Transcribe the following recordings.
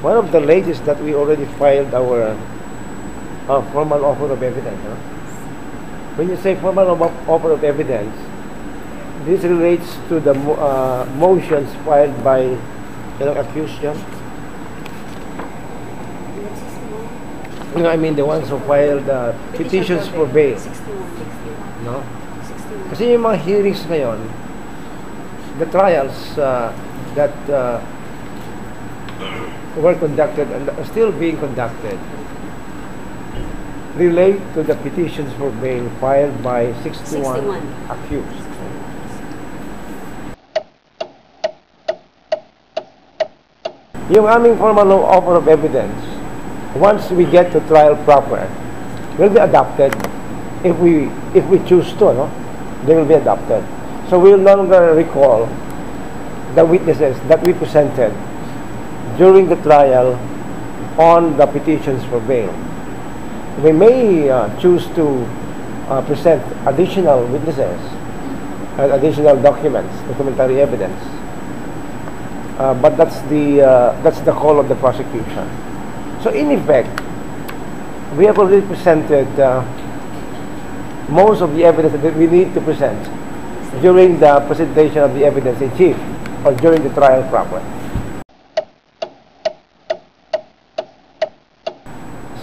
one of the latest that we already filed our formal offer of evidence. Huh? When you say formal offer of evidence, this relates to the motions filed by accused yan. I mean the ones who filed petitions for bail. No? Kasi yung mga hearings ngayon, the trials that were conducted and are still being conducted relate to the petitions for bail filed by 61 accused. Yung aming formal offer of evidence, once we get to trial proper, will be adopted if we choose to, no? They will be adopted. So we will no longer recall the witnesses that we presented during the trial on the petitions for bail. We may choose to present additional witnesses and additional documents, documentary evidence. But that's the call of the prosecution. So in effect, we have already presented most of the evidence that we need to present during the presentation of the evidence in chief or during the trial proper.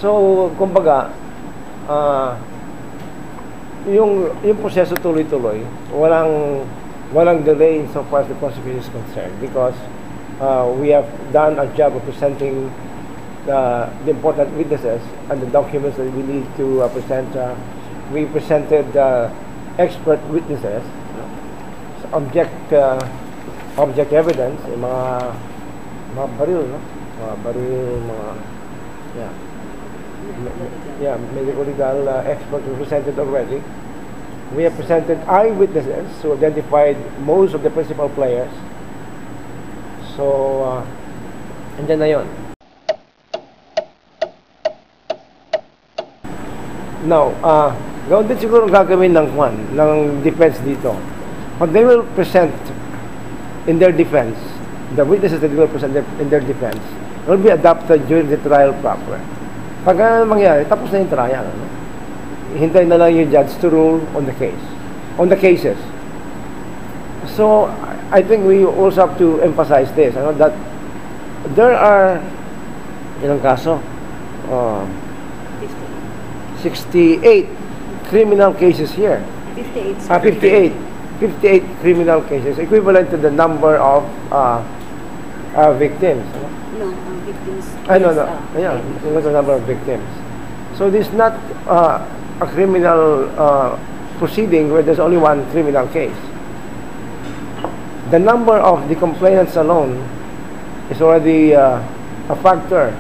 So, kumbaga, yung proseso tuloy-tuloy, walang delay so far as the prosecution is concerned, because we have done our job of presenting the important witnesses and the documents that we need to present. We presented expert witnesses, object evidence, mga baril, no? Mga baril, medical legal experts we presented already. We have presented eyewitnesses who identified most of the principal players. So, andyan na yun. Now, gawin din siguro gagawin ng defense dito. But they will present in their defense, the witnesses that they will present in their defense will be adopted during the trial proper. Pag mangyari, tapos na yung trial. No? Hintay na lang yung judge to rule on the case, on the cases. So, I think we also have to emphasize this, that there are, ilang kaso? 68 criminal cases here. 58 criminal cases, equivalent to the number of victims. No, victims. Yeah, the number of victims. So this is not a criminal proceeding where there's only one criminal case. The number of the complainants alone is already a factor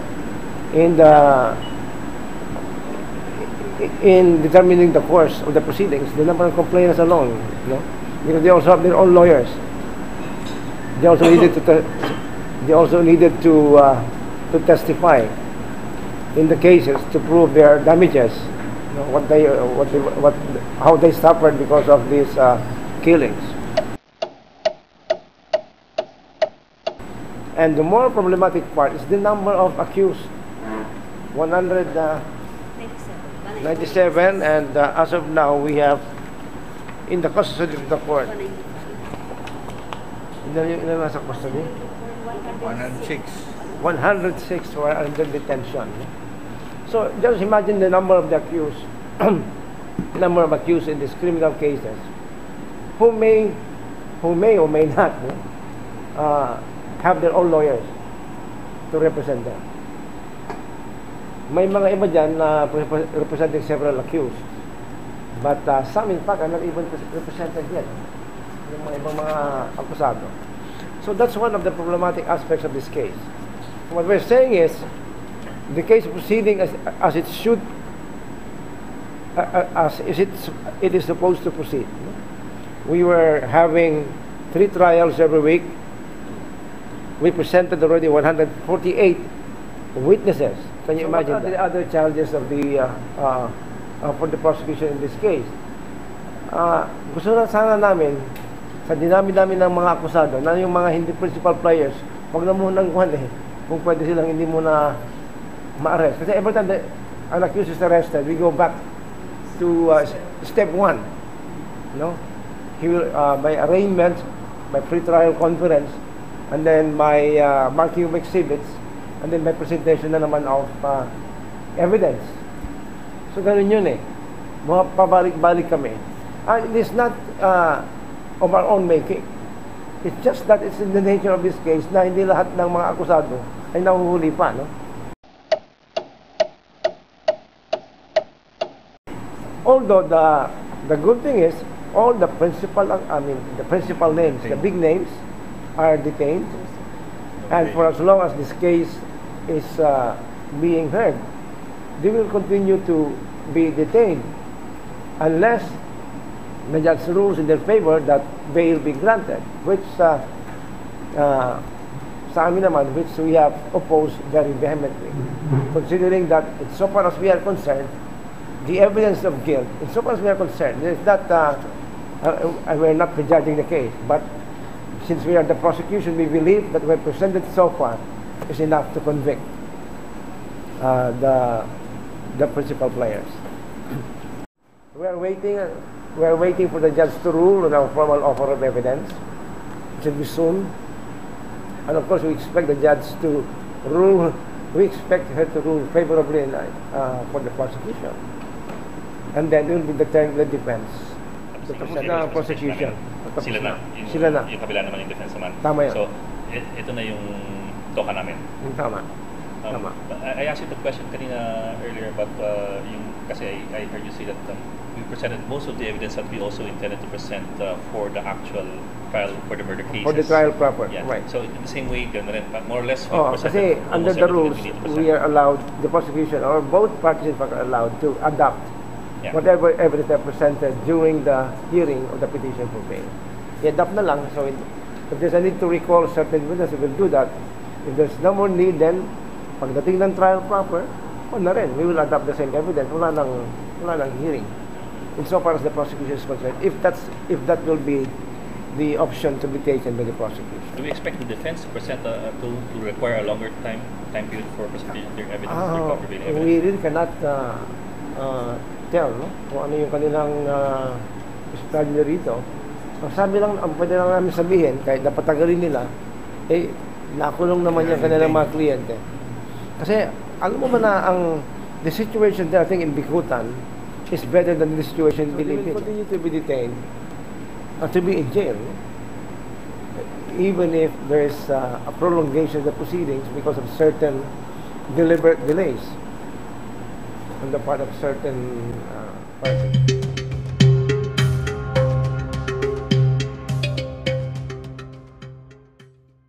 in determining the course of the proceedings. The number of complainants alone, because they also have their own lawyers. They also needed to testify in the cases to prove their damages, how they suffered because of these killings. And the more problematic part is the number of accused, 197, and as of now we have in the custody of the court. Ilan nasa custody? 106 who are under detention. So just imagine the number of the accused, number of accused in these criminal cases, who may or may not have their own lawyers to represent them. May mga iba dyan na representing several accused, but some in fact are not even represented yet, yung mga ibang mga akusado. So that's one of the problematic aspects of this case. What we're saying is the case proceeding as it should, it is supposed to proceed. We were having 3 trials every week. We presented already 148 witnesses. Can you imagine what are the other challenges of the for the prosecution in this case? Gusto na sana namin sa dinami-dami ng mga akusado na yung mga hindi principal players, wag na munang kung pwede silang hindi mo na ma-arrest. Kasi every time an accused is arrested, we go back to step 1. No? He will, by arraignment, by pre-trial conference, and then by marking of exhibits, and then by presentation na naman of evidence. So, ganun yun eh. Mga pabalik-balik kami. And it is not of our own making. It's just that it's in the nature of this case na hindi lahat ng mga akusado ay nahuhuli pa, no? Although the good thing is all the principal names, the big names are detained, and for as long as this case is being heard, they will continue to be detained unless the judge rules in their favor that bail be granted, which sa amin naman, which we have opposed very vehemently, considering that so far as we are concerned, the evidence of guilt, so far as we are concerned, is that we're not prejudging the case, but since we are the prosecution, we believe that we're presented so far is enough to convict the principal players. We are waiting for the judge to rule on our formal offer of evidence. It should be soon. And of course, we expect the judge to rule, we expect her to rule favorably for the prosecution. And then it will be determined the defense. The prosecution. Sila na. Yung kabila naman yung defense naman. Tama yan. So, ito na yung toka namin. Tama. I asked you the question kanina earlier about kasi I heard you say that we presented most of the evidence that we also intended to present for the actual trial for the murder cases. For the trial proper, yeah. Right. So in the same way, more or less, we kasi under the rules, we are allowed, the prosecution or both parties are allowed to adopt whatever evidence they presented during the hearing of the petition for bail. I-adopt na lang. So if there's a need to recall certain witnesses, we will do that. If there's no more need, then pagdating ng trial proper, na rin, we will adopt the same evidence. Wala nang hearing. Insofar as the prosecution is concerned, if that will be the option to be taken by the prosecution. Do we expect the defense to present to require a longer time period for presenting their evidence, their countervailing evidence? We really cannot tell, no? Kung ano yung kanilang strategy rito. Ang pwede lang namin sabihin, kahit napatagalin nila, nakulong naman yung kanilang mga kliyente. Kasi, alam mo ba na the situation there, I think, in Bicutan is better than the situation in Philippines. They will continue to be detained, to be in jail, even if there is a prolongation of the proceedings because of certain deliberate delays on the part of certain persons.